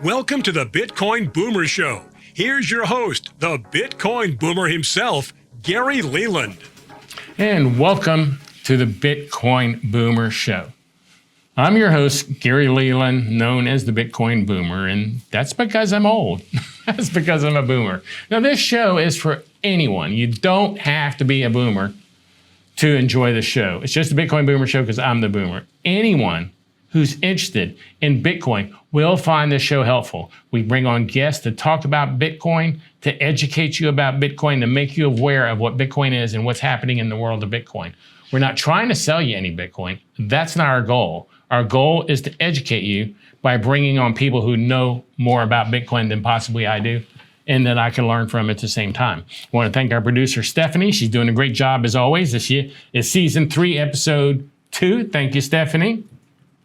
Welcome to the Bitcoin Boomer Show. Here's your host, the Bitcoin Boomer himself, Gary Leland. And welcome to the Bitcoin Boomer Show. I'm your host, Gary Leland, known as the Bitcoin Boomer, and that's because I'm old. That's because I'm a boomer. Now, this show is for anyone. You don't have to be a boomer to enjoy the show. It's just the Bitcoin Boomer Show because I'm the boomer. Anyone who's interested in Bitcoin will find this show helpful. We bring on guests to talk about Bitcoin, to educate you about Bitcoin, to make you aware of what Bitcoin is and what's happening in the world of Bitcoin. We're not trying to sell you any Bitcoin. That's not our goal. Our goal is to educate you by bringing on people who know more about Bitcoin than possibly I do, and that I can learn from at the same time. I want to thank our producer, Stephanie. She's doing a great job as always. This is season 3, episode 2. Thank you, Stephanie.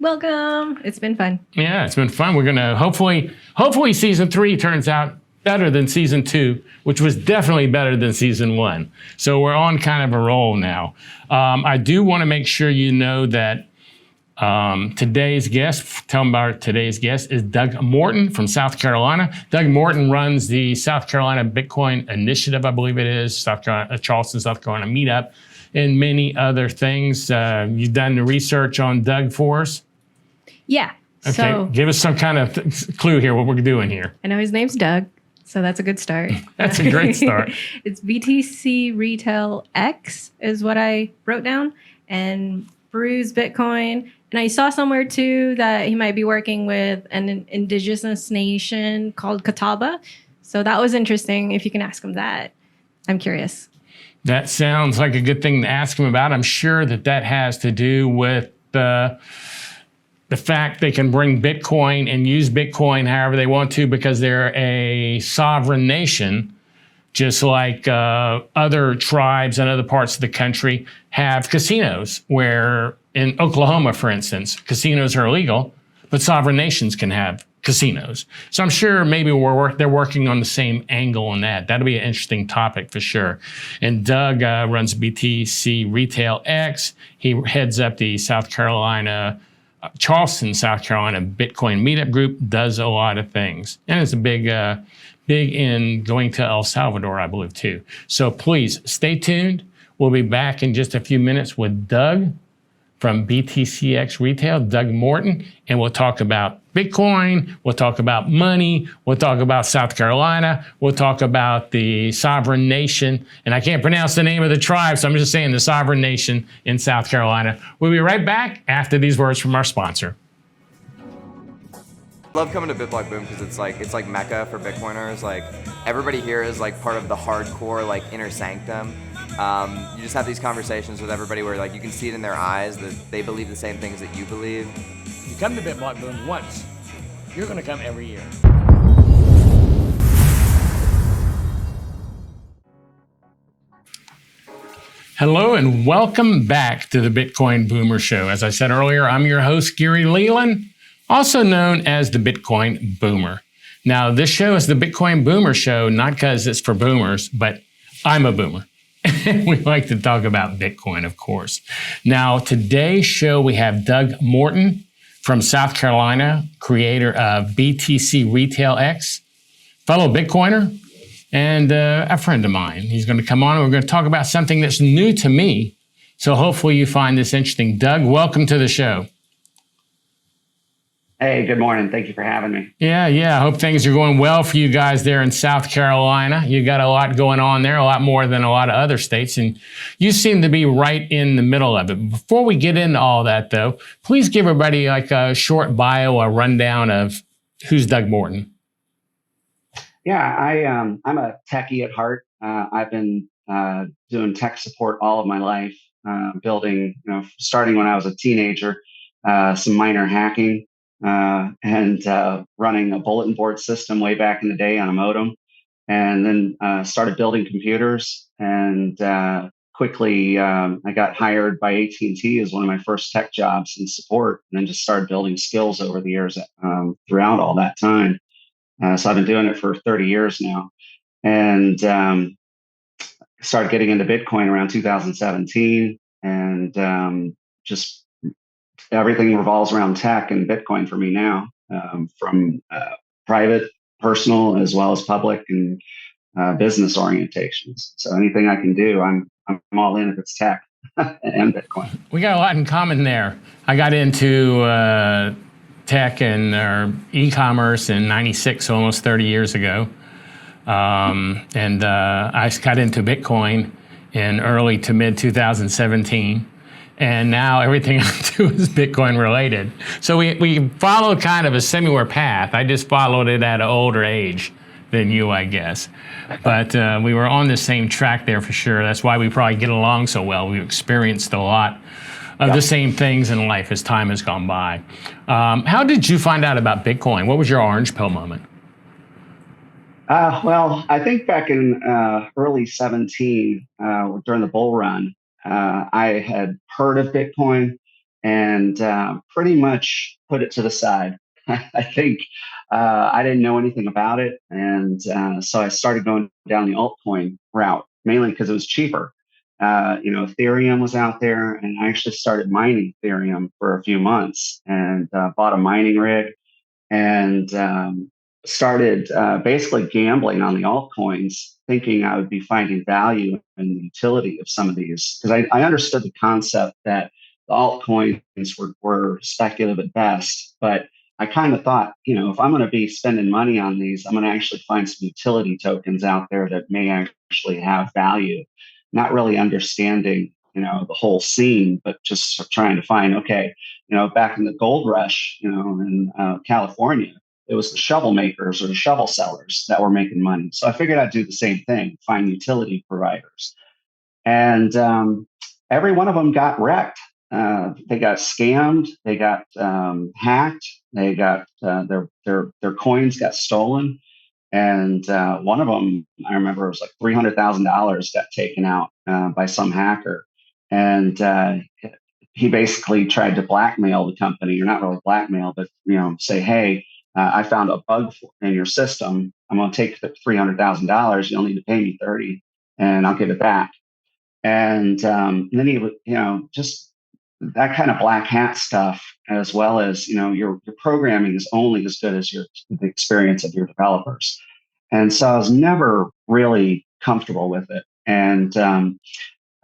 Welcome. It's been fun. Yeah, it's been fun. We're going to hopefully season 3 turns out better than season 2, which was definitely better than season 1. So we're on kind of a roll now. I do want to make sure you know that today's guest, tell them about today's guest, is Doug Morton from South Carolina. Doug Morton runs the South Carolina Bitcoin Initiative, I believe it is, Charleston, South Carolina meetup, and many other things. You've done the research on Doug for us? Yeah. Okay, so, give us some kind of clue here, what we're doing here. I know his name's Doug, so that's a good start. That's a great start. It's BTC Retail X is what I wrote down, and Brews Bitcoin. And I saw somewhere too that he might be working with an indigenous nation called Catawba. So that was interesting. If you can ask him that, I'm curious. That sounds like a good thing to ask him about. I'm sure that has to do with the fact they can bring Bitcoin and use Bitcoin however they want to because they're a sovereign nation, just like other tribes and other parts of the country have casinos, where in Oklahoma, for instance, casinos are illegal, but sovereign nations can have casinos. So I'm sure maybe they're working on the same angle on that. That'll be an interesting topic for sure. And Doug runs BTC Retail X. He heads up the Charleston, South Carolina Bitcoin meetup group, does a lot of things. And it's a big in going to El Salvador, I believe, too. So please stay tuned. We'll be back in just a few minutes with Doug from BTCX Retail, Doug Morton, and we'll talk about Bitcoin, we'll talk about money, we'll talk about South Carolina, we'll talk about the sovereign nation, and I can't pronounce the name of the tribe, so I'm just saying the sovereign nation in South Carolina. We'll be right back after these words from our sponsor. I love coming to BitBlockBoom because it's like Mecca for Bitcoiners. Like, everybody here is like part of the hardcore like inner sanctum. You just have these conversations with everybody where like you can see it in their eyes that they believe the same things that you believe. You come to BitBlockBoom once, you're going to come every year. Hello and welcome back to the Bitcoin Boomer Show. As I said earlier, I'm your host, Gary Leland, also known as the Bitcoin Boomer. Now, this show is the Bitcoin Boomer Show, not because it's for boomers, but I'm a boomer. We like to talk about Bitcoin, of course. Now, today's show, we have Doug Morton from South Carolina, creator of BTC Retail X, fellow Bitcoiner, and a friend of mine. He's going to come on and we're going to talk about something that's new to me. So hopefully you find this interesting. Doug, welcome to the show. Hey, good morning. Thank you for having me. Yeah. I hope things are going well for you guys there in South Carolina. You got a lot going on there, a lot more than a lot of other states, and you seem to be right in the middle of it. Before we get into all that, though, please give everybody like a short bio, a rundown of who's Doug Morton. Yeah, I'm a techie at heart. I've been doing tech support all of my life, building, starting when I was a teenager, some minor hacking. And running a bulletin board system way back in the day on a modem, and then started building computers. And quickly, I got hired by AT&T as one of my first tech jobs in support, and then just started building skills over the years throughout all that time. So I've been doing it for 30 years now, and started getting into Bitcoin around 2017, and just everything revolves around tech and Bitcoin for me now, from private, personal, as well as public and business orientations. So anything I can do, I'm all in if it's tech and Bitcoin. We got a lot in common there. I got into tech and e-commerce in '96, so almost 30 years ago. And I got into Bitcoin in early to mid 2017. And now everything I do is Bitcoin related. So we followed kind of a similar path. I just followed it at an older age than you, I guess. But we were on the same track there for sure. That's why we probably get along so well. We've experienced a lot of the same things in life as time has gone by. How did you find out about Bitcoin? What was your orange pill moment? Well, I think back in early 17, during the bull run, I had heard of Bitcoin and pretty much put it to the side. I think I didn't know anything about it. And so I started going down the altcoin route, mainly because it was cheaper. Ethereum was out there, and I actually started mining Ethereum for a few months and bought a mining rig and started basically gambling on the altcoins, thinking I would be finding value in the utility of some of these. Because I understood the concept that the altcoins were speculative at best, but I kind of thought, if I'm going to be spending money on these, I'm going to actually find some utility tokens out there that may actually have value. Not really understanding, the whole scene, but just trying to find, okay, back in the gold rush, in California, it was the shovel makers or the shovel sellers that were making money. So I figured I'd do the same thing, find utility providers. And every one of them got wrecked. They got scammed. They got hacked. They got their coins got stolen. And one of them, I remember, it was like $300,000 got taken out by some hacker. And he basically tried to blackmail the company, or not really blackmail, but say, hey, I found a bug in your system. I'm going to take the $300,000. You'll need to pay me 30, and I'll give it back. And then he would, just that kind of black hat stuff, as well as your programming is only as good as the experience of your developers. And so I was never really comfortable with it. And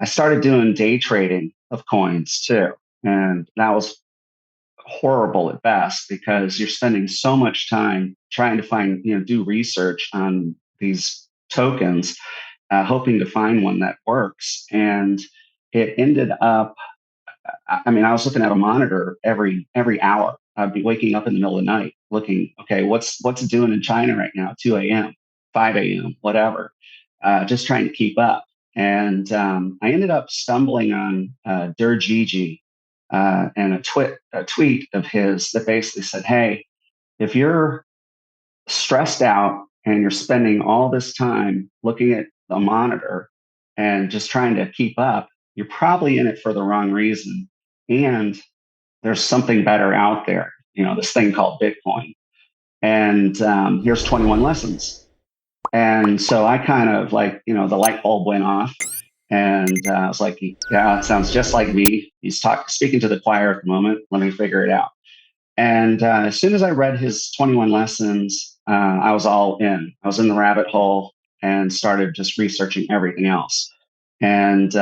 I started doing day trading of coins too, and that was horrible at best because you're spending so much time trying to find, do research on these tokens, hoping to find one that works. And it ended up, I was looking at a monitor every hour. I'd be waking up in the middle of the night looking, okay, what's it doing in China right now? 2 a.m., 5 a.m., whatever, just trying to keep up. And I ended up stumbling on Gigi, and a tweet of his that basically said, hey, if you're stressed out and you're spending all this time looking at the monitor and just trying to keep up, you're probably in it for the wrong reason. And there's something better out there, this thing called Bitcoin. And here's 21 lessons. And so I kind of the light bulb went off. And I was like, yeah, it sounds just like me. He's speaking to the choir at the moment. Let me figure it out. And as soon as I read his 21 lessons, I was all in. I was in the rabbit hole and started just researching everything else. And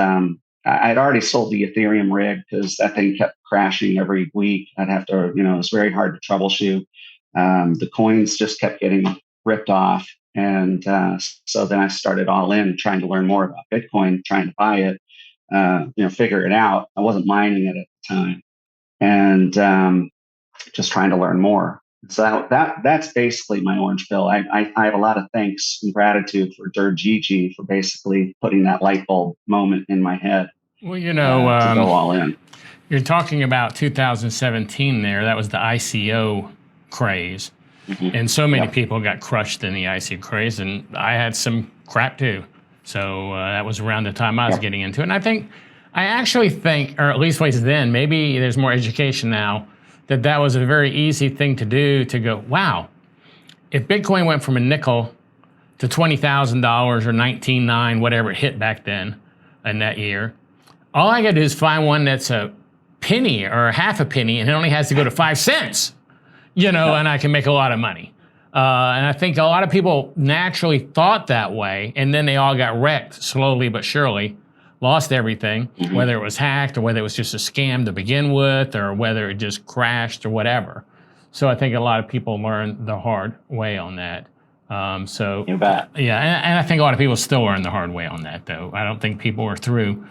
I'd already sold the Ethereum rig because that thing kept crashing every week. I'd have to, it was very hard to troubleshoot. The coins just kept getting ripped off. And so then I started all in trying to learn more about Bitcoin, trying to buy it, figure it out. I wasn't mining it at the time, and just trying to learn more. So that's basically my orange pill. I have a lot of thanks and gratitude for Gigi for basically putting that light bulb moment in my head. Well, to go all in. You're talking about 2017 there. That was the ICO craze. Mm-hmm. And so many people got crushed in the ICO craze, and I had some crap too. So that was around the time I was getting into it. And I actually think, or at least was then, maybe there's more education now, that was a very easy thing to do, to go, wow, if Bitcoin went from a nickel to $20,000 or 19.9, whatever it hit back then in that year, all I got to do is find one that's a penny or half a penny, and it only has to go to 5 cents. And I can make a lot of money. And I think a lot of people naturally thought that way, and then they all got wrecked slowly but surely, lost everything, whether it was hacked or whether it was just a scam to begin with, or whether it just crashed or whatever. So I think a lot of people learned the hard way on that. You bet. Yeah, and I think a lot of people still learn the hard way on that, though. I don't think people are through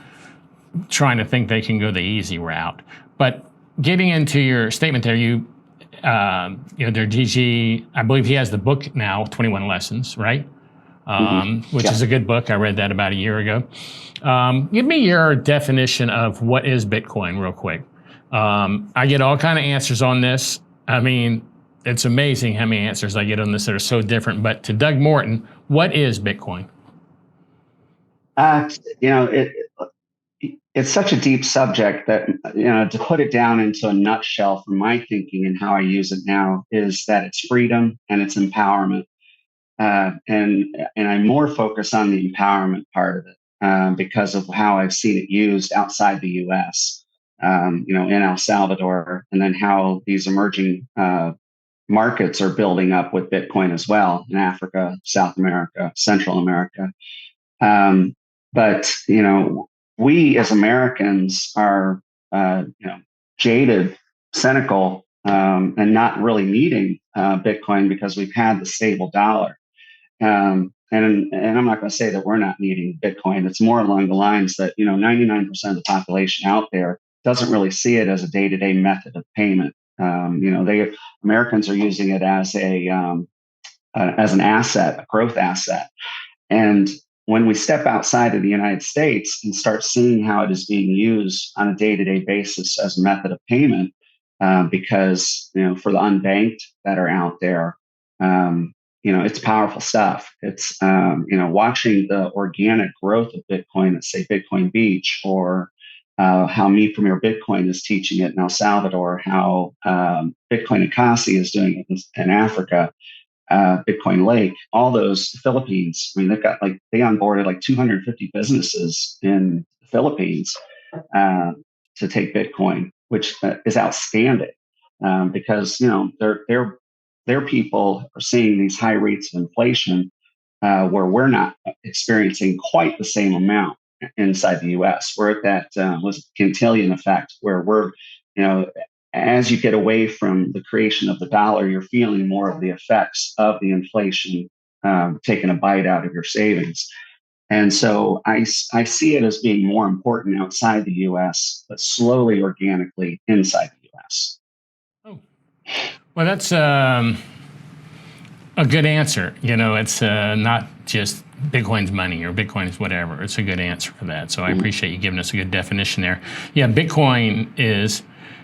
trying to think they can go the easy route. But getting into your statement there, their DG, I believe he has the book now, 21 Lessons, right? Which is a good book. I read that about a year ago. Give me your definition of what is Bitcoin real quick. I get all kind of answers on this. I mean, it's amazing how many answers I get on this that are so different. But to Doug Morton, what is Bitcoin? It's such a deep subject that, to put it down into a nutshell from my thinking and how I use it now is that it's freedom and it's empowerment. And I'm more focused on the empowerment part of it because of how I've seen it used outside the U.S., in El Salvador, and then how these emerging markets are building up with Bitcoin as well in Africa, South America, Central America. But we as Americans are, jaded, cynical, and not really needing Bitcoin because we've had the stable dollar. And I'm not going to say that we're not needing Bitcoin. It's more along the lines that 99% of the population out there doesn't really see it as a day-to-day method of payment. Americans are using it as an asset, a growth asset. And when we step outside of the United States and start seeing how it is being used on a day-to-day basis as a method of payment, because for the unbanked that are out there, it's powerful stuff. It's watching the organic growth of Bitcoin at, say, Bitcoin Beach, or how Me Premier Bitcoin is teaching it in El Salvador, how Bitcoin Akasi is doing it in Africa. Bitcoin Lake, all those Philippines. I mean, they onboarded like 250 businesses in the Philippines to take Bitcoin, which is outstanding because their people are seeing these high rates of inflation where we're not experiencing quite the same amount inside the U.S. We're at that quintillion effect where we're as you get away from the creation of the dollar, you're feeling more of the effects of the inflation taking a bite out of your savings. And so I see it as being more important outside the U.S., but slowly, organically inside the U.S. Oh, well, that's a good answer. It's not just Bitcoin's money or Bitcoin's whatever. It's a good answer for that. So I appreciate you giving us a good definition there. Yeah, Bitcoin is...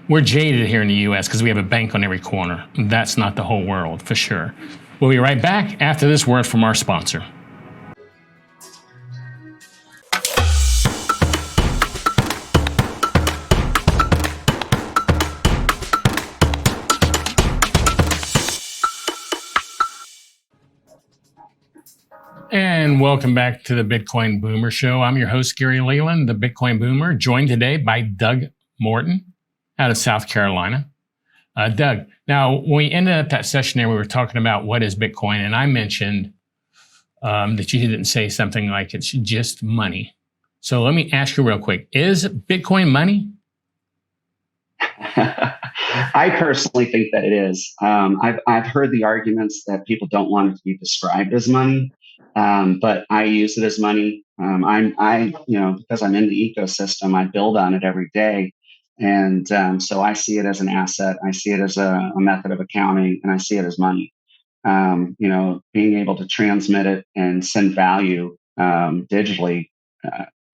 We're jaded here in the U.S. because we have a bank on every corner. That's not the whole world, for sure. We'll be right back after this word from our sponsor. And welcome back to the Bitcoin Boomer Show. I'm your host, Gary Leland, the Bitcoin Boomer, joined today by Doug Morton out of South Carolina. Doug, now when we ended up that session there, we were talking about what is Bitcoin, and I mentioned that you didn't say something like it's just money. So let me ask you real quick, is Bitcoin money? I personally think that it is. I've heard the arguments that people don't want it to be described as money, but I use it as money. Because I'm in the ecosystem, I build on it every day. And so I see it as an asset. I see it as a method of accounting, and I see it as money. Being able to transmit it and send value digitally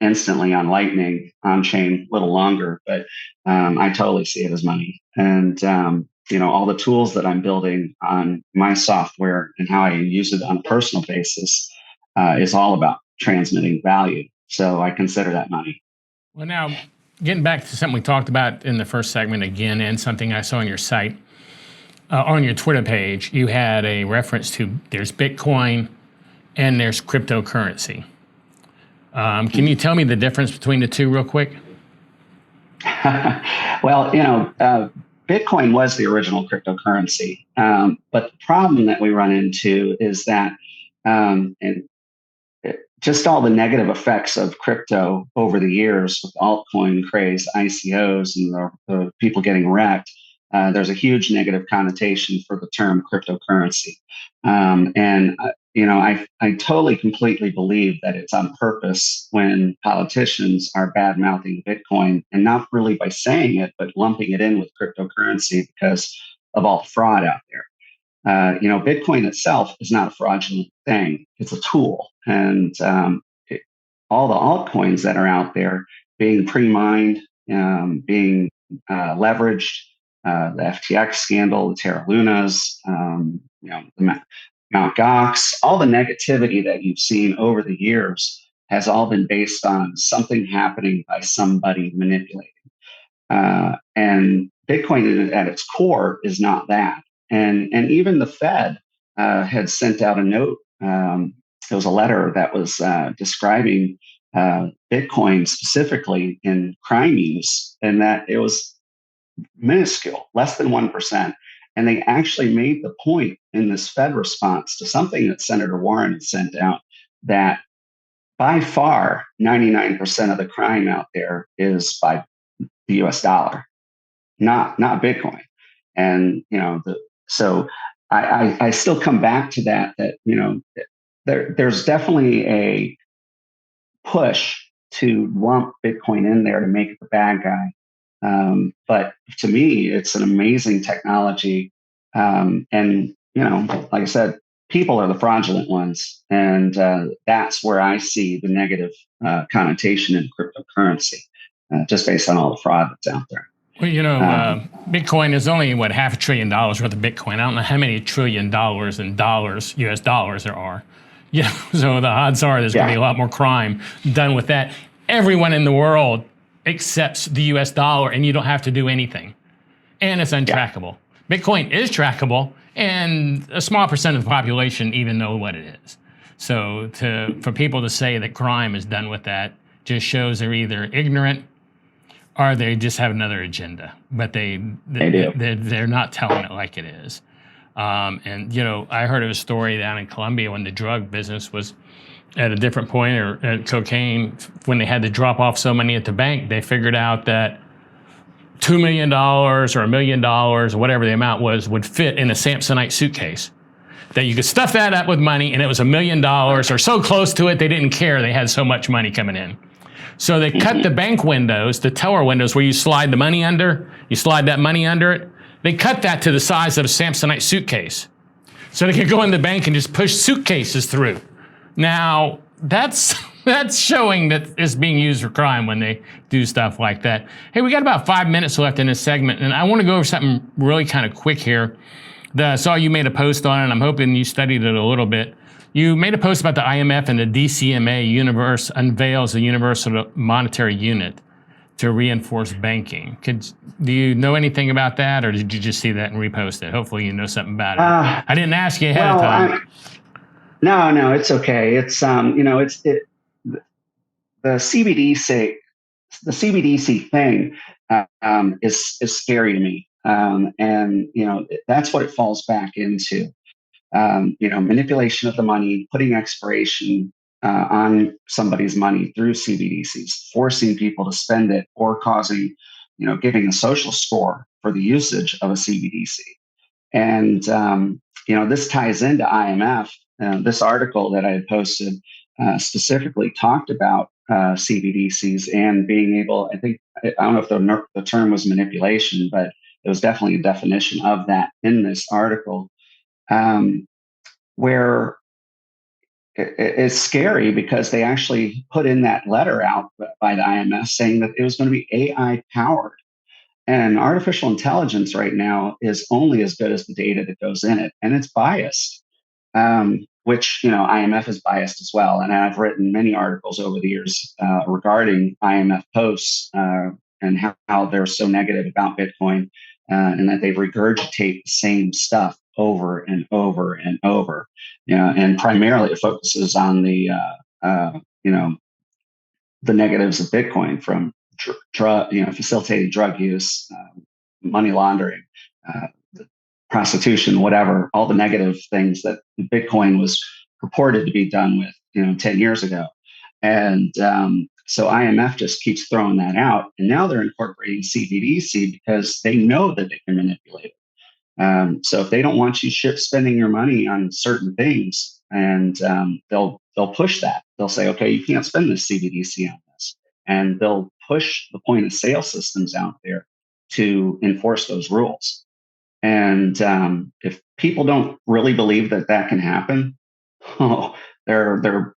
instantly on Lightning, on chain, a little longer, but I totally see it as money. And all the tools that I'm building on my software and how I use it on a personal basis is all about transmitting value. So I consider that money. Well, now, getting back to something we talked about in the first segment again, and something I saw on your site, on your Twitter page, you had a reference to there's Bitcoin and there's cryptocurrency. Can you tell me the difference between the two real quick? Well, Bitcoin was the original cryptocurrency, but the problem that we run into is that, and just all the negative effects of crypto over the years with altcoin craze, ICOs, and the people getting wrecked. There's a huge negative connotation for the term cryptocurrency, and I totally completely believe that it's on purpose when politicians are bad mouthing Bitcoin, and not really by saying it, but lumping it in with cryptocurrency because of all the fraud out there. Bitcoin itself is not a fraudulent thing. It's a tool. And all the altcoins that are out there being pre-mined, being leveraged, the FTX scandal, the Terra Lunas, the Mt. Gox, all the negativity that you've seen over the years has all been based on something happening by somebody manipulating. And Bitcoin at its core is not that. And even the Fed had sent out a note. It was a letter that was describing Bitcoin specifically in crime use, and that it was minuscule, less than 1%. And they actually made the point in this Fed response to something that Senator Warren had sent out, that by far 99% of the crime out there is by the US dollar, not Bitcoin. And so I still come back to that there's definitely a push to lump Bitcoin in there to make it the bad guy. But to me, it's an amazing technology. And like I said, people are the fraudulent ones, and that's where I see the negative connotation in cryptocurrency, just based on all the fraud that's out there. Well, Bitcoin is only, $500 billion worth of Bitcoin. I don't know how many $1 trillion in US dollars there are. So the odds are there's going to be a lot more crime done with that. Everyone in the world accepts the US dollar, and you don't have to do anything. And it's untrackable. Yeah. Bitcoin is trackable, and a small percent of the population even know what it is. So for people to say that crime is done with that just shows they're either ignorant or they just have another agenda, but they're not telling it like it is. And I heard of a story down in Colombia when the drug business was at a different point, or at cocaine, when they had to drop off so many at the bank, they figured out that $2 million or $1 million or whatever the amount was would fit in a Samsonite suitcase. That you could stuff that up with money, and it was $1 million or so close to it, they didn't care. They had so much money coming in. So they cut the bank windows, the teller windows where you slide the money under, you slide that money under it. They cut that to the size of a Samsonite suitcase. So they could go in the bank and just push suitcases through. Now, that's showing that it's being used for crime when they do stuff like that. Hey, we got about 5 minutes left in this segment, and I want to go over something really kind of quick here. I saw you made a post on it, and I'm hoping you studied it a little bit. You made a post about the IMF and the DCMA universe unveils a universal monetary unit to reinforce banking. Do you know anything about that, or did you just see that and repost it? Hopefully you know something about it. I didn't ask you ahead of time. No, it's okay. It's the CBDC. The CBDC thing is scary to me, and that's what it falls back into. Manipulation of the money, putting expiration on somebody's money through CBDCs, forcing people to spend it, or causing, giving a social score for the usage of a CBDC. And, this ties into IMF. This article that I had posted specifically talked about CBDCs and being able, I don't know if the term was manipulation, but it was definitely a definition of that in this article. Where it's scary because they actually put in that letter out by the IMF saying that it was going to be AI powered. And artificial intelligence right now is only as good as the data that goes in it, and it's biased, which IMF is biased as well. And I've written many articles over the years regarding IMF posts and how they're so negative about Bitcoin, and that they regurgitate the same stuff over and over and over. And primarily it focuses on the negatives of Bitcoin, from facilitating drug use, money laundering, prostitution, whatever, all the negative things that Bitcoin was purported to be done with, 10 years ago. And so IMF just keeps throwing that out. And now they're incorporating CBDC because they know that they can manipulate it. So if they don't want you spending your money on certain things, and they'll push that. They'll say, okay, you can't spend this CBDC on this. And they'll push the point of sale systems out there to enforce those rules. And if people don't really believe that that can happen, they're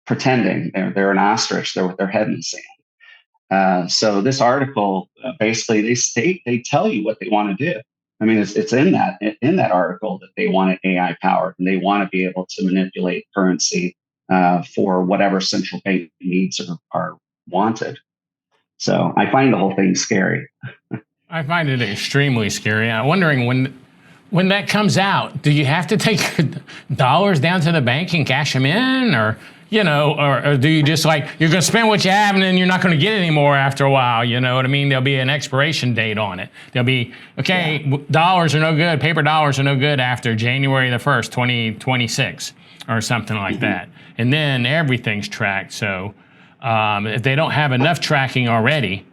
pretending. They're an ostrich. They're with their head in the sand. So this article, basically, they tell you what they want to do. I mean, it's in that article that they want it AI powered, and they want to be able to manipulate currency for whatever central bank needs are wanted. So I find the whole thing scary. I find it extremely scary. I'm wondering when that comes out, do you have to take dollars down to the bank and cash them in, or do you just you're going to spend what you have and then you're not going to get any more after a while? You know what I mean? There'll be an expiration date on it. There'll be, dollars are no good, paper dollars are no good after January the 1st, 2026 or something like that. And then everything's tracked. So if they don't have enough tracking already,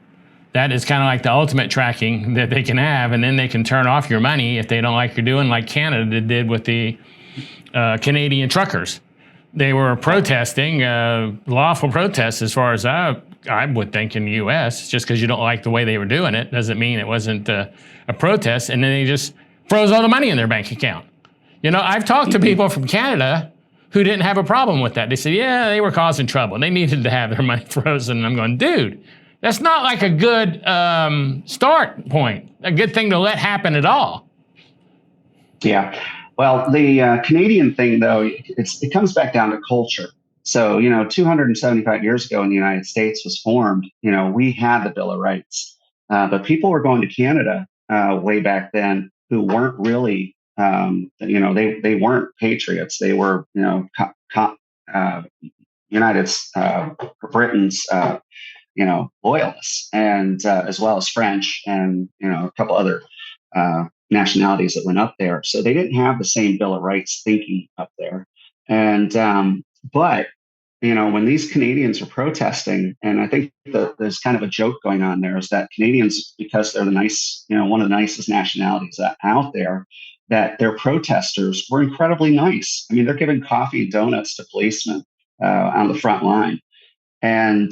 that is kind of like the ultimate tracking that they can have, and then they can turn off your money if they don't like you're doing, like Canada did with the Canadian truckers. They were protesting, lawful protests as far as I would think in the U.S. Just because you don't like the way they were doing it doesn't mean it wasn't a protest, and then they just froze all the money in their bank account. I've talked to people from Canada who didn't have a problem with that. They said, yeah, they were causing trouble. They needed to have their money frozen. And I'm going, dude, that's not like a good start point, a good thing to let happen at all. Yeah. Well, the Canadian thing, though, it comes back down to culture. So, 275 years ago in the United States was formed, we had the Bill of Rights. But people were going to Canada way back then who weren't really, they weren't patriots. They were, Britain's, loyalists, and as well as French and, a couple other nationalities that went up there. So they didn't have the same Bill of Rights thinking up there. And, but, when these Canadians are protesting, and I think that there's kind of a joke going on there, is that Canadians, because they're one of the nicest nationalities out there, that their protesters were incredibly nice. I mean, they're giving coffee and donuts to policemen on the front line. And,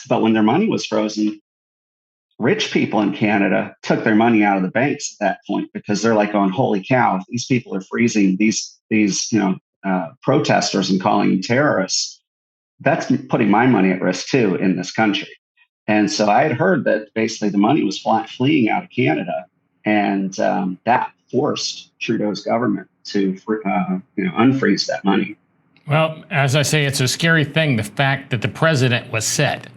but when their money was frozen, rich people in Canada took their money out of the banks at that point, because they're like going, holy cow, these people are freezing these protesters and calling them terrorists. That's putting my money at risk too in this country. And so I had heard that basically the money was fleeing out of Canada, and that forced Trudeau's government to unfreeze that money. Well, as I say, it's a scary thing, the fact that the president was set.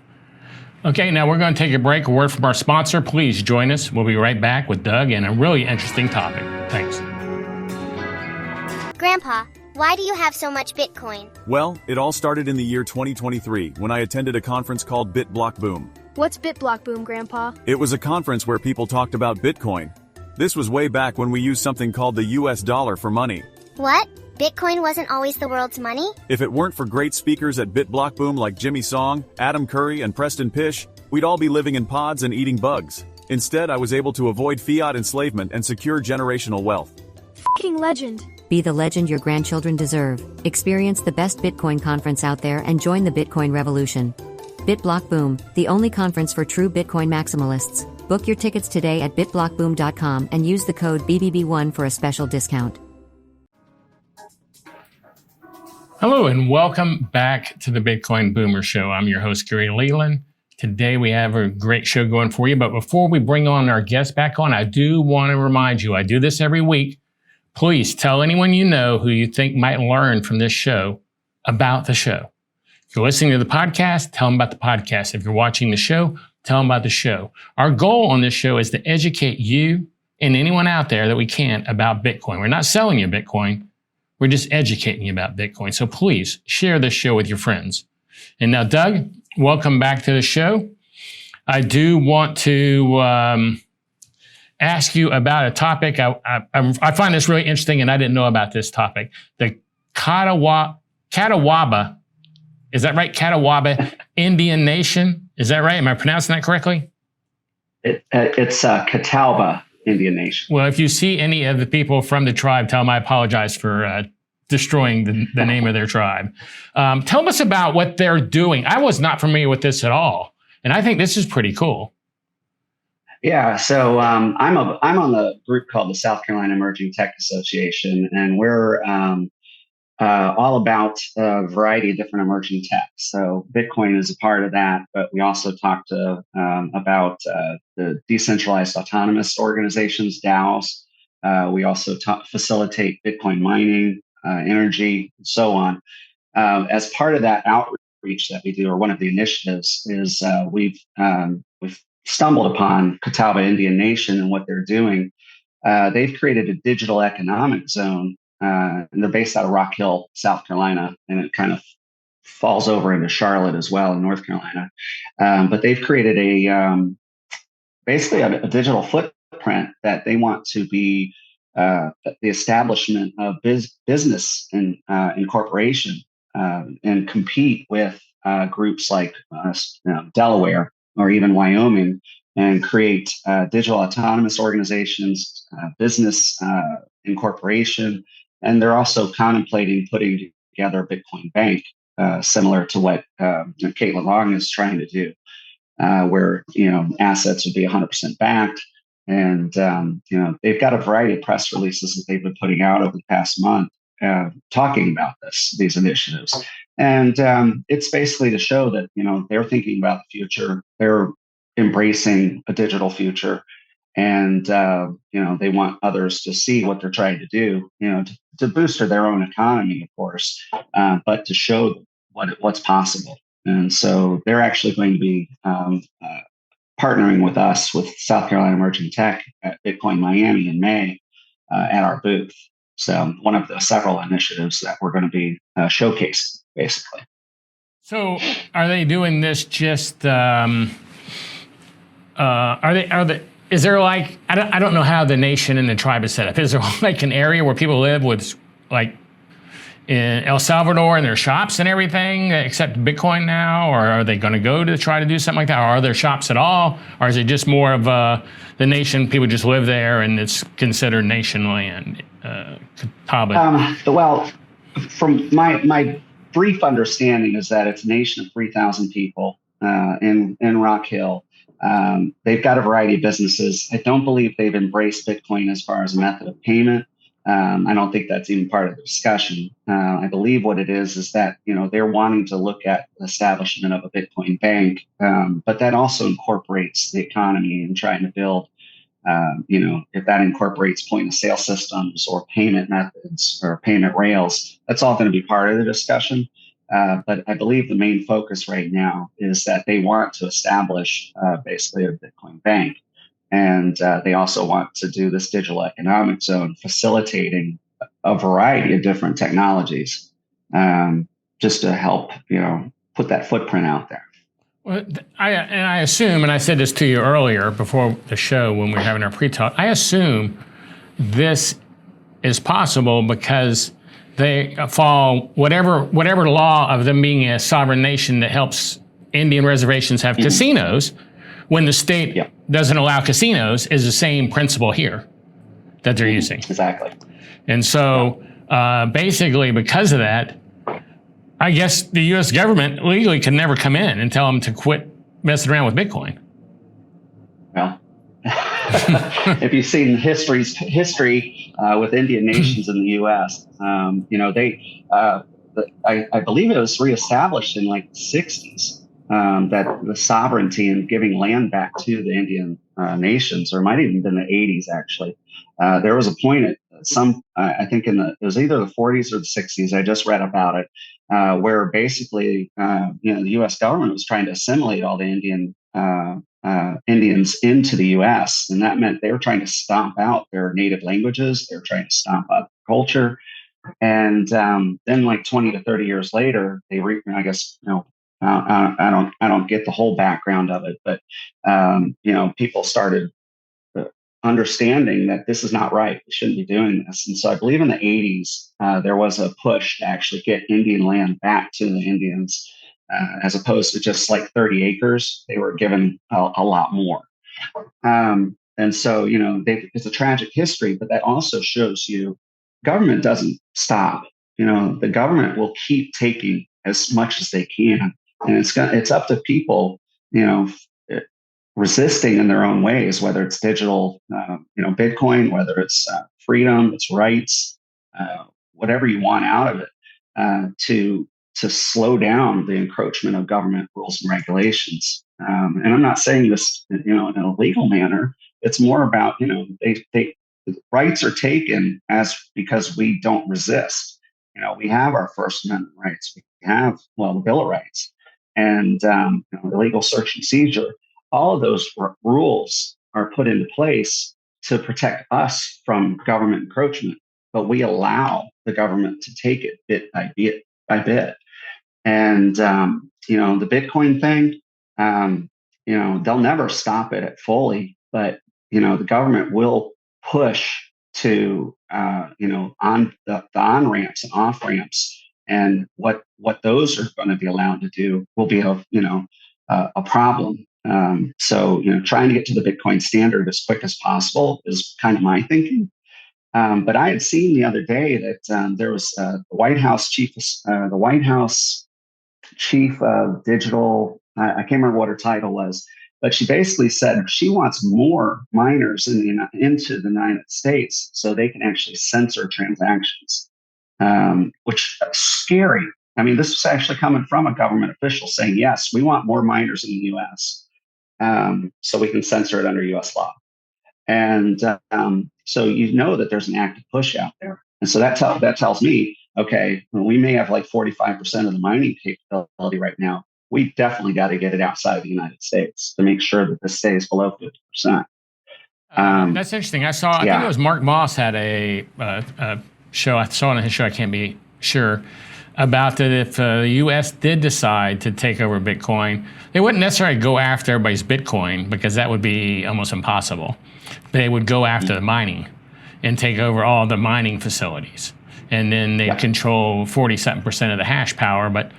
Okay, now we're going to take a break. A word from our sponsor. Please join us. We'll be right back with Doug and a really interesting topic. Thanks. Grandpa, why do you have so much Bitcoin? Well, it all started in the year 2023 when I attended a conference called BitBlockBoom. What's BitBlockBoom, Grandpa? It was a conference where people talked about Bitcoin. This was way back when we used something called the US dollar for money. What? Bitcoin wasn't always the world's money? If it weren't for great speakers at BitBlockBoom like Jimmy Song, Adam Curry, and Preston Pish, we'd all be living in pods and eating bugs. Instead, I was able to avoid fiat enslavement and secure generational wealth. F***ing legend. Be the legend your grandchildren deserve. Experience the best Bitcoin conference out there and join the Bitcoin revolution. BitBlockBoom, the only conference for true Bitcoin maximalists. Book your tickets today at bitblockboom.com and use the code BBB1 for a special discount. Hello and welcome back to the Bitcoin Boomer Show. I'm your host, Gary Leland. Today we have a great show going for you, but before we bring on our guest back on, I do want to remind you, I do this every week. Please tell anyone you know who you think might learn from this show about the show. If you're listening to the podcast, tell them about the podcast. If you're watching the show, tell them about the show. Our goal on this show is to educate you and anyone out there that we can about Bitcoin. We're not selling you Bitcoin. We're just educating you about Bitcoin. So please share this show with your friends. And now, Doug, welcome back to the show. I do want to ask you about a topic. I find this really interesting, and I didn't know about this topic. The Catawba, is that right? Catawba Indian Nation. Is that right? Am I pronouncing that correctly? It's Catawba Indian Nation. Well, if you see any of the people from the tribe, tell them I apologize for destroying the name of their tribe. Tell us about what they're doing. I was not familiar with this at all, and I think this is pretty cool. Yeah, so I'm on the group called the South Carolina Emerging Tech Association, and we're all about a variety of different emerging tech. So Bitcoin is a part of that, but we also talked about the decentralized autonomous organizations, DAOs. We also facilitate Bitcoin mining, energy, and so on. As part of that outreach that we do, or one of the initiatives, is we've stumbled upon Catawba Indian Nation and what they're doing. They've created a digital economic zone. And they're based out of Rock Hill, South Carolina, and it kind of falls over into Charlotte as well in North Carolina. But they've created basically a digital footprint that they want to be the establishment of business and incorporation and compete with groups like Delaware or even Wyoming, and create digital autonomous organizations, business incorporation. And they're also contemplating putting together a Bitcoin bank, similar to what Caitlin Long is trying to do, where assets would be 100% backed. And they've got a variety of press releases that they've been putting out over the past month, talking about these initiatives. And it's basically to show that they're thinking about the future. They're embracing a digital future. And, they want others to see what they're trying to do, to boost their own economy, of course, but to show what's possible. And so they're actually going to be partnering with us, with South Carolina Emerging Tech at Bitcoin Miami in May at our booth. So one of the several initiatives that we're going to be showcasing, basically. So are they doing this just, is there like, I don't know how the nation and the tribe is set up. Is there like an area where people live with, like in El Salvador, and their shops and everything, except Bitcoin now? Or are they going to go to try to do something like that? Or are there shops at all? Or is it just more of the nation, people just live there and it's considered nation land? Well, from my brief understanding is that it's a nation of 3,000 people in Rock Hill. They've got a variety of businesses. I don't believe they've embraced Bitcoin as far as a method of payment. I don't think that's even part of the discussion. I believe what it is that, they're wanting to look at the establishment of a Bitcoin bank, but that also incorporates the economy and trying to build, if that incorporates point of sale systems or payment methods or payment rails, that's all going to be part of the discussion. But I believe the main focus right now is that they want to establish basically a Bitcoin bank. And they also want to do this digital economic zone, facilitating a variety of different technologies, just to help, put that footprint out there. Well, I assume, and I said this to you earlier before the show when we were having our pre-talk, I assume this is possible because they follow whatever law of them being a sovereign nation that helps Indian reservations have casinos. When the state doesn't allow casinos, is the same principle here that they're using. Exactly. And so basically because of that, I guess the U.S. government legally can never come in and tell them to quit messing around with Bitcoin. Well, if you've seen history with Indian nations in the U.S., I believe it was reestablished in like the 60s. That the sovereignty and giving land back to the Indian nations, or it might have even been the 80s actually. There was a point at I think it was either the 40s or the 60s, I just read about it, where basically, the U.S. government was trying to assimilate all the Indians into the U.S. And that meant they were trying to stomp out their native languages. They were trying to stomp out culture. And then like 20 to 30 years later, I don't get the whole background of it, but people started understanding that this is not right. We shouldn't be doing this. And so I believe in the 80s, there was a push to actually get Indian land back to the Indians, as opposed to just like 30 acres. They were given a lot more. And so, it's a tragic history, but that also shows you government doesn't stop. The government will keep taking as much as they can. And it's up to people, resisting in their own ways, whether it's digital, Bitcoin, whether it's freedom, it's rights, whatever you want out of it, to slow down the encroachment of government rules and regulations. And I'm not saying this, in a legal manner. It's more about, the rights are taken because we don't resist. We have our First Amendment rights. We have, the Bill of Rights, and illegal search and seizure. All of those rules are put into place to protect us from government encroachment, but we allow the government to take it bit by bit. And the Bitcoin thing, they'll never stop it fully, but the government will push to on the on ramps and off ramps, and what those are going to be allowed to do will be a problem. So trying to get to the Bitcoin standard as quick as possible is kind of my thinking. But I had seen the other day that there was the White House chief of digital. I can't remember what her title was, but she basically said she wants more miners into the United States so they can actually censor transactions, which is scary. I mean, this was actually coming from a government official saying, yes, we want more miners in the U.S. So we can censor it under U.S. law. And so that there's an active push out there. And so that tells me, okay, we may have like 45% of the mining capability right now. We definitely got to get it outside of the United States to make sure that this stays below 50%. That's interesting. I think it was Mark Moss had a show. I saw it on his show. I can't be sure about that. If the U.S. did decide to take over Bitcoin, they wouldn't necessarily go after everybody's Bitcoin because that would be almost impossible. They would go after the mining and take over all the mining facilities. And then they control 40-something% of the hash power. But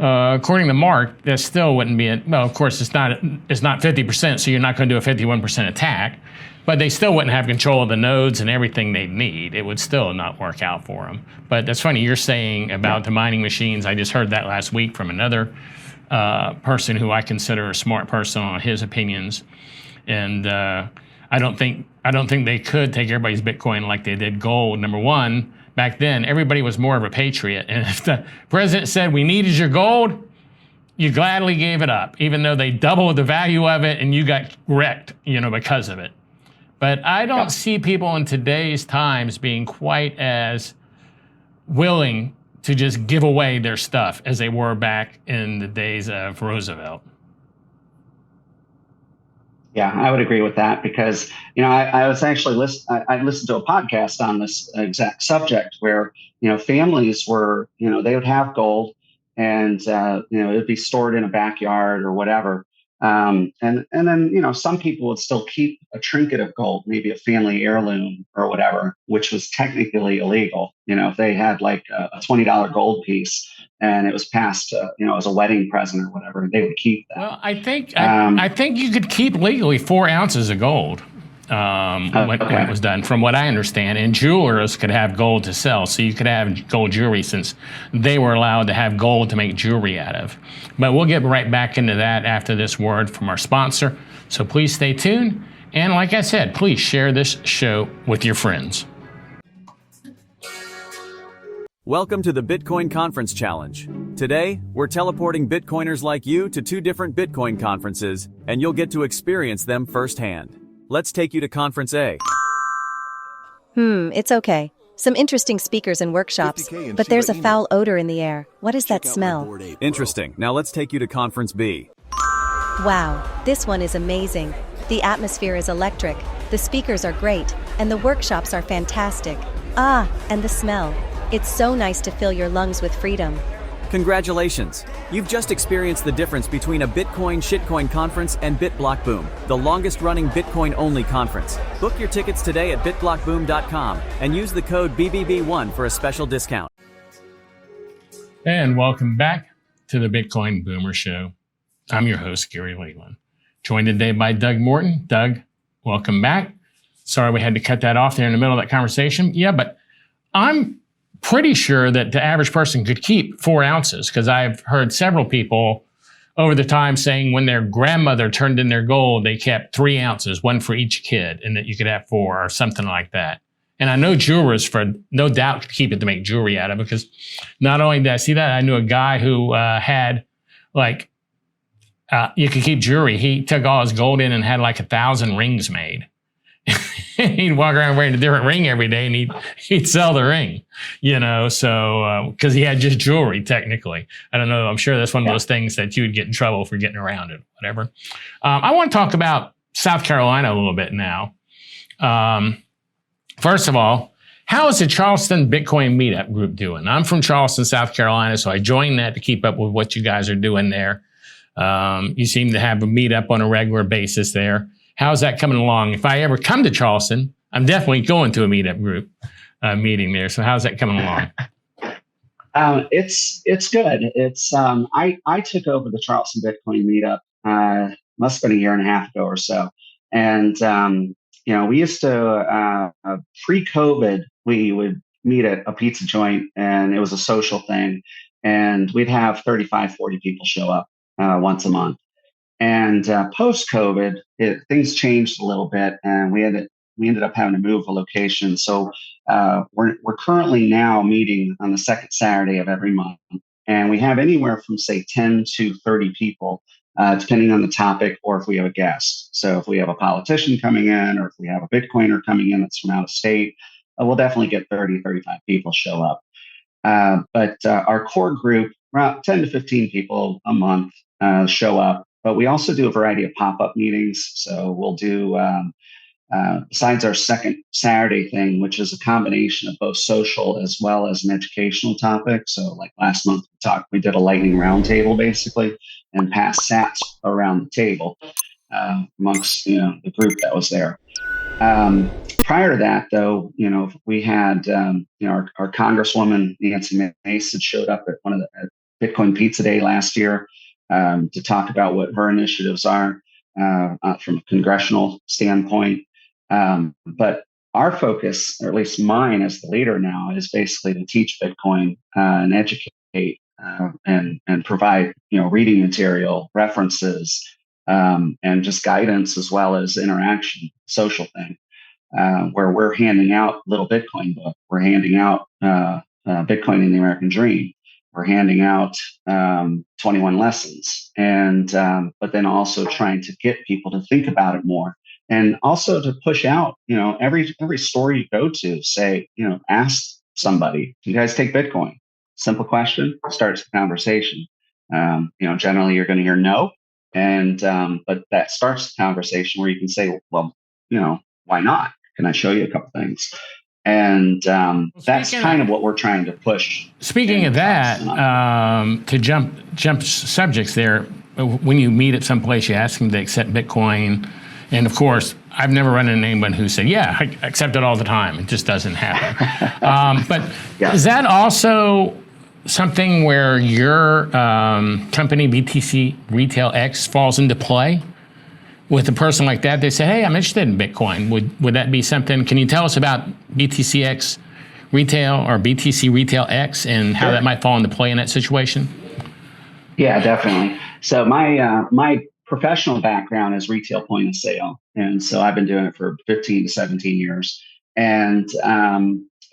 according to Mark, that still wouldn't be of course, it's not 50%, so you're not going to do a 51% attack. But they still wouldn't have control of the nodes and everything they'd need. It would still not work out for them. But that's funny, you're saying about the mining machines. I just heard that last week from another person who I consider a smart person on his opinions. And I don't think they could take everybody's Bitcoin like they did gold. Number one, back then, everybody was more of a patriot. And if the president said, we needed your gold, you gladly gave it up, even though they doubled the value of it and you got wrecked, because of it. But I don't see people in today's times being quite as willing to just give away their stuff as they were back in the days of Roosevelt. Yeah, I would agree with that because, I was actually I listened to a podcast on this exact subject where, families were, they would have gold and, it would be stored in a backyard or whatever. And then, some people would still keep a trinket of gold, maybe a family heirloom or whatever, which was technically illegal. If they had like a $20 gold piece and it was passed, as a wedding present or whatever, they would keep that. Well, I think you could keep legally 4 ounces of gold when it was done, from what I understand. And jewelers could have gold to sell, so you could have gold jewelry since they were allowed to have gold to make jewelry out of. But we'll get right back into that after this word from our sponsor. So please stay tuned. And like I said, please share this show with your friends. Welcome to the Bitcoin Conference Challenge. Today, we're teleporting Bitcoiners like you to 2 different Bitcoin conferences, and you'll get to experience them firsthand. Let's take you to Conference A. It's okay. Some interesting speakers and workshops, but there's a foul odor in the air. What is that smell? Interesting. Now let's take you to Conference B. Wow, this one is amazing. The atmosphere is electric, the speakers are great, and the workshops are fantastic. And the smell. It's so nice to fill your lungs with freedom. Congratulations! You've just experienced the difference between a Bitcoin shitcoin conference and BitBlockBoom, the longest-running Bitcoin-only conference. Book your tickets today at BitBlockBoom.com and use the code BBB1 for a special discount. And welcome back to the Bitcoin Boomer Show. I'm your host, Gary Leland. Joined today by Doug Morton. Doug, welcome back. Sorry we had to cut that off there in the middle of that conversation. Yeah, but I'm pretty sure that the average person could keep 4 ounces, because I've heard several people over the time saying when their grandmother turned in their gold, they kept 3 ounces, 1 for each kid, and that you could have 4 or something like that. And I know jewelers, for no doubt, could keep it to make jewelry out of it, because not only did I see that, I knew a guy who had you could keep jewelry. He took all his gold in and had like 1,000 rings made. He'd walk around wearing a different ring every day, and he'd sell the ring, so because he had just jewelry technically. I don't know. I'm sure that's one of those things that you would get in trouble for getting around it, whatever. I want to talk about South Carolina a little bit now. First of all, how is the Charleston Bitcoin Meetup group doing? I'm from Charleston, South Carolina, so I joined that to keep up with what you guys are doing there. You seem to have a meetup on a regular basis there. How's that coming along? If I ever come to Charleston, I'm definitely going to a meetup group meeting there. So how's that coming along? It's good. It's I took over the Charleston Bitcoin meetup must have been a year and a half ago or so, and we used to pre-COVID we would meet at a pizza joint, and it was a social thing, and we'd have 35, 40 people show up once a month. And post-COVID, things changed a little bit, and we ended up having to move a location. So we're currently now meeting on the second Saturday of every month, and we have anywhere from say 10 to 30 people, depending on the topic or if we have a guest. So if we have a politician coming in, or if we have a Bitcoiner coming in that's from out of state, we'll definitely get 30, 35 people show up. But our core group, around 10 to 15 people a month show up. But we also do a variety of pop-up meetings. So we'll do, besides our second Saturday thing, which is a combination of both social as well as an educational topic. So like last month we did a lightning roundtable basically, and passed sats around the table amongst the group that was there. Prior to that, though, we had our Congresswoman Nancy Mace had showed up at one of the Bitcoin Pizza Day last year. To talk about what her initiatives are from a congressional standpoint. But our focus, or at least mine as the leader now, is basically to teach Bitcoin and educate and provide reading material, references, and just guidance as well as interaction, social thing, where we're handing out little Bitcoin book. We're handing out Bitcoin in the American Dream. We're handing out 21 lessons, and but then also trying to get people to think about it more, and also to push out. Every store you go to, say, ask somebody, "Do you guys take Bitcoin?" Simple question starts the conversation. Generally you're going to hear no, and but that starts the conversation where you can say, "Well, why not? Can I show you a couple things?" And that's kind of what we're trying to push. Speaking of that, to jump subjects there, when you meet at some place, you ask them to accept Bitcoin. And of course, I've never run into anyone who said, yeah, I accept it all the time. It just doesn't happen. But is that also something where your company, BTC Retail X, falls into play? With a person like that, they say, hey, I'm interested in Bitcoin. Would that be something? Can you tell us about BTCX Retail or BTC Retail X and how that might fall into play in that situation? Yeah, definitely. So my professional background is retail point of sale. And so I've been doing it for 15 to 17 years. And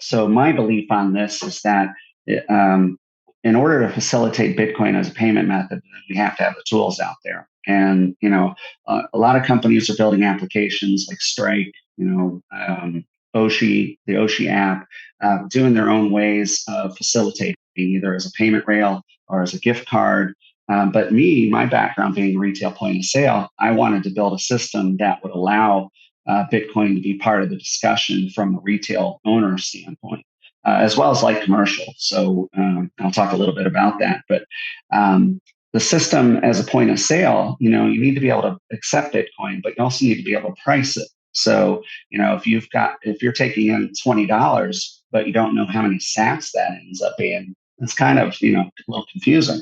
so my belief on this is that in order to facilitate Bitcoin as a payment method, we have to have the tools out there. And, a lot of companies are building applications like Strike, Oshi, the Oshi app, doing their own ways of facilitating either as a payment rail or as a gift card. But my background being retail point of sale, I wanted to build a system that would allow Bitcoin to be part of the discussion from a retail owner standpoint. as well as light commercial. So I'll talk a little bit about that. But the system as a point of sale, you need to be able to accept Bitcoin, but you also need to be able to price it. So, if you're taking in $20, but you don't know how many sats that ends up being, it's kind of, a little confusing.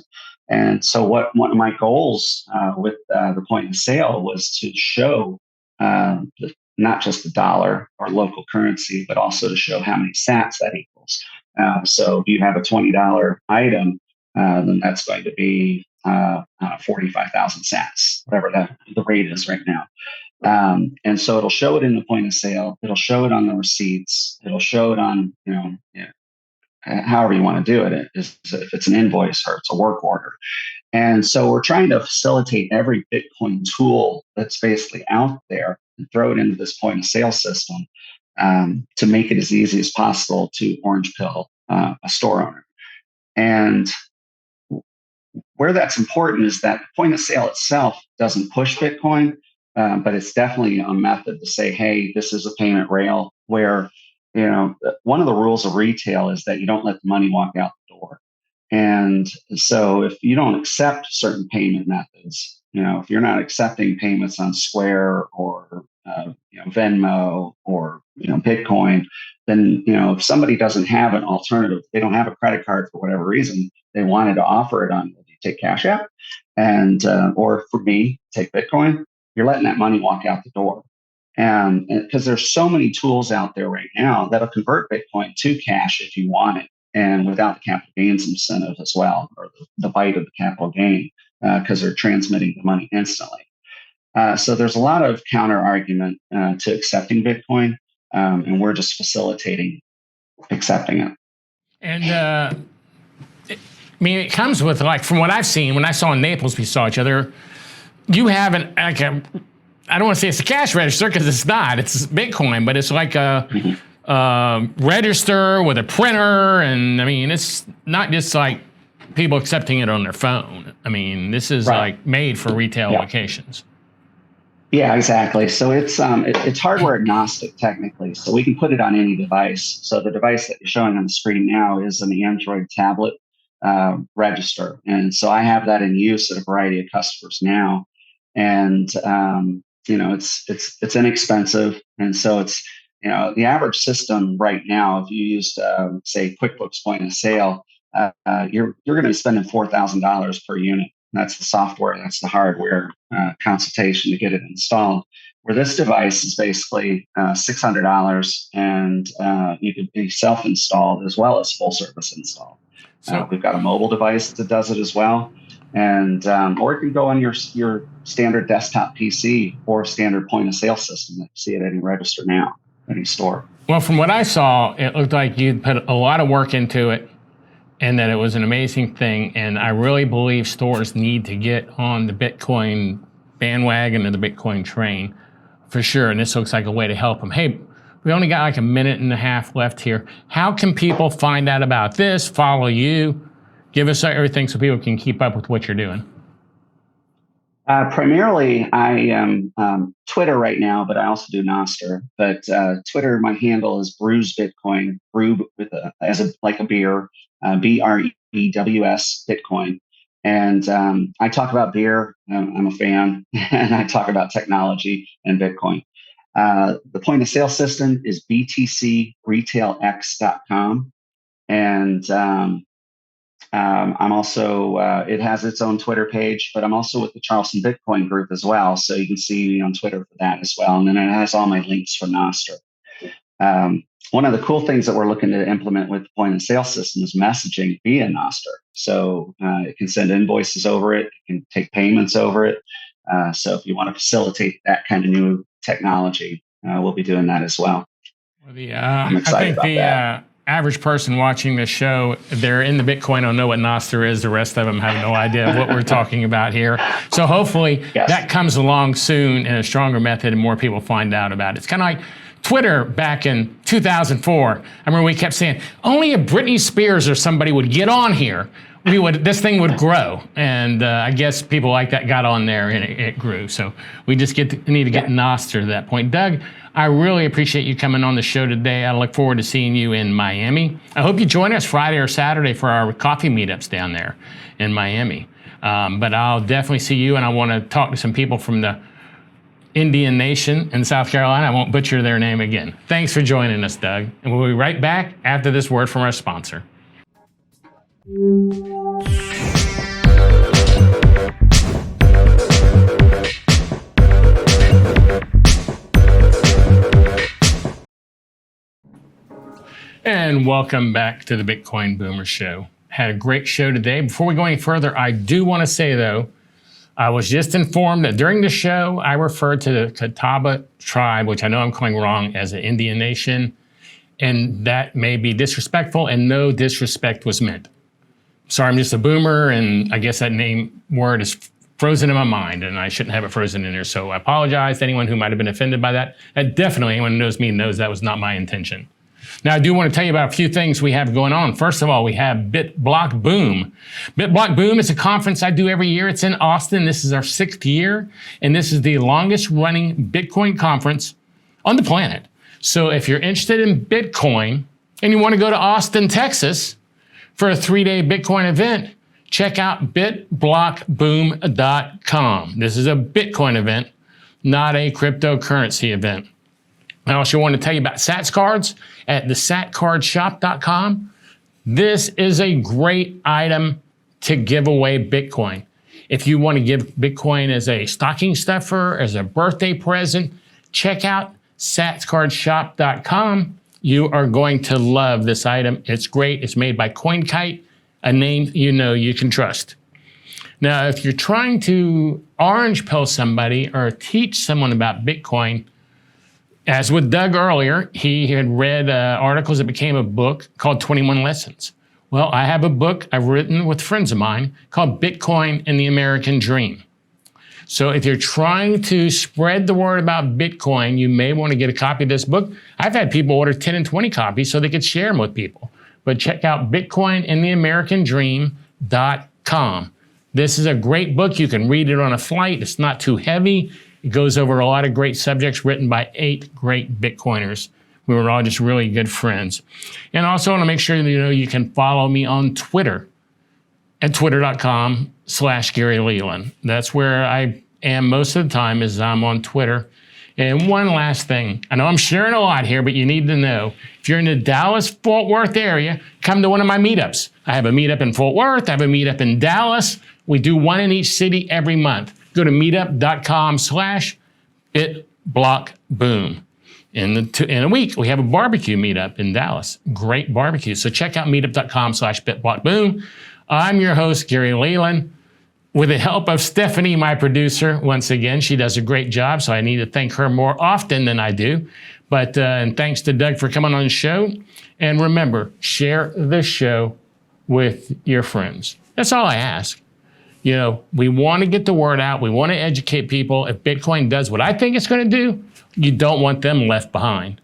And so one of my goals with the point of sale was to show not just the dollar or local currency, but also to show how many sats that equals. So if you have a $20 item, then that's going to be 45,000 sats, whatever the rate is right now. And so it'll show it in the point of sale. It'll show it on the receipts. It'll show it on, however you want to do it. If it's an invoice or it's a work order. And so we're trying to facilitate every Bitcoin tool that's basically out there and throw it into this point of sale system to make it as easy as possible to orange pill a store owner. And where that's important is that the point of sale itself doesn't push Bitcoin, but it's definitely a method to say, hey, this is a payment rail where, one of the rules of retail is that you don't let the money walk out the door. And so if you don't accept certain payment methods, if you're not accepting payments on Square or Venmo or Bitcoin, then if somebody doesn't have an alternative, they don't have a credit card for whatever reason, they wanted to offer it on take Cash App, and or for me, take Bitcoin, you're letting that money walk out the door. And because there's so many tools out there right now that'll convert Bitcoin to cash if you want it, and without the capital gains incentive as well, or the bite of the capital gain, because they're transmitting the money instantly. So there's a lot of counter argument to accepting Bitcoin, and we're just facilitating accepting it. And it comes with, like, from what I've seen, when I saw in Naples, we saw each other, you have I don't want to say it's a cash register because it's not, it's Bitcoin, but it's like a register with a printer. And it's not just like people accepting it on their phone. This is like made for retail locations. Yeah, exactly. So it's hardware agnostic technically. So we can put it on any device. So the device that you're showing on the screen now is an Android tablet register. And so I have that in use at a variety of customers now. And it's inexpensive. And so it's, the average system right now, if you used say QuickBooks point of sale, you're going to be spending $4,000 per unit. That's the software, that's the hardware consultation to get it installed. Where this device is basically $600, and you can be self-installed as well as full service installed. So we've got a mobile device that does it as well, and or it can go on your standard desktop PC or standard point of sale system that you see at any register now, any store. Well, from what I saw, it looked like you'd put a lot of work into it, and that it was an amazing thing. And I really believe stores need to get on the Bitcoin bandwagon and the Bitcoin train for sure. And this looks like a way to help them. Hey, we only got like a minute and a half left here. How can people find out about this, follow you, give us everything so people can keep up with what you're doing? Primarily, I am Twitter right now, but I also do NOSTR. But Twitter, my handle is Brews Bitcoin, brew with like a beer, BREWS Bitcoin. And I talk about beer. I'm a fan, and I talk about technology and Bitcoin. The point of sale system is btcretailx.com, and I'm also, it has its own Twitter page, but I'm also with the Charleston Bitcoin group as well. So you can see me on Twitter for that as well. And then it has all my links for NOSTR. One of the cool things that we're looking to implement with the point of sale system is messaging via NOSTR. So it can send invoices over it, it can take payments over it. So if you want to facilitate that kind of new technology, we'll be doing that as well. I'm excited about that. Average person watching this show, they're in the Bitcoin, don't know what NOSTR is. The rest of them have no idea what we're talking about here. So hopefully that comes along soon in a stronger method and more people find out about it. It's kind of like Twitter back in 2004. I remember we kept saying, only if Britney Spears or somebody would get on here, this thing would grow. And I guess people like that got on there and it grew. So we just need to get NOSTR to that point. Doug, I really appreciate you coming on the show today. I look forward to seeing you in Miami. I hope you join us Friday or Saturday for our coffee meetups down there in Miami. But I'll definitely see you, and I want to talk to some people from the Indian Nation in South Carolina. I won't butcher their name again. Thanks for joining us, Doug. And we'll be right back after this word from our sponsor. And welcome back to the Bitcoin Boomer Show. Had a great show today. Before we go any further, I do want to say, though, I was just informed that during the show, I referred to the Catawba tribe, which I know I'm calling wrong, as an Indian nation, and that may be disrespectful, and no disrespect was meant. Sorry, I'm just a boomer, and I guess that name word is frozen in my mind, and I shouldn't have it frozen in there, so I apologize to anyone who might have been offended by that. And definitely anyone who knows me knows that was not my intention. Now, I do want to tell you about a few things we have going on. First of all, we have BitBlockBoom. BitBlockBoom is a conference I do every year. It's in Austin. This is our 6th year, and this is the longest running Bitcoin conference on the planet. So if you're interested in Bitcoin and you want to go to Austin, Texas for a 3-day Bitcoin event, check out BitBlockBoom.com. This is a Bitcoin event, not a cryptocurrency event. I also want to tell you about SatsCards at the SatsCardsShop.com. This is a great item to give away Bitcoin. If you want to give Bitcoin as a stocking stuffer, as a birthday present, check out SatsCardsShop.com. You are going to love this item. It's great. It's made by CoinKite, a name you know you can trust. Now, if you're trying to orange pill somebody or teach someone about Bitcoin, as with Doug earlier, he had read articles that became a book called 21 Lessons. Well, I have a book I've written with friends of mine called Bitcoin and the American Dream. So if you're trying to spread the word about Bitcoin, you may want to get a copy of this book. I've had people order 10 and 20 copies so they could share them with people. But check out BitcoinandtheAmericanDream.com. This is a great book. You can read it on a flight. It's not too heavy. It goes over a lot of great subjects written by 8 great Bitcoiners. We were all just really good friends. And also I want to make sure that you know you can follow me on Twitter at twitter.com/Gary Leland. That's where I am most of the time, is I'm on Twitter. And one last thing. I know I'm sharing a lot here, but you need to know, if you're in the Dallas-Fort Worth area, come to one of my meetups. I have a meetup in Fort Worth. I have a meetup in Dallas. We do one in each city every month. Go to meetup.com/BitBlockBoom. In a week, we have a barbecue meetup in Dallas. Great barbecue. So check out meetup.com/BitBlockBoom. I'm your host, Gary Leland, with the help of Stephanie, my producer. Once again, she does a great job, so I need to thank her more often than I do. But and thanks to Doug for coming on the show. And remember, share the show with your friends. That's all I ask. You know, we want to get the word out. We want to educate people. If Bitcoin does what I think it's going to do, you don't want them left behind.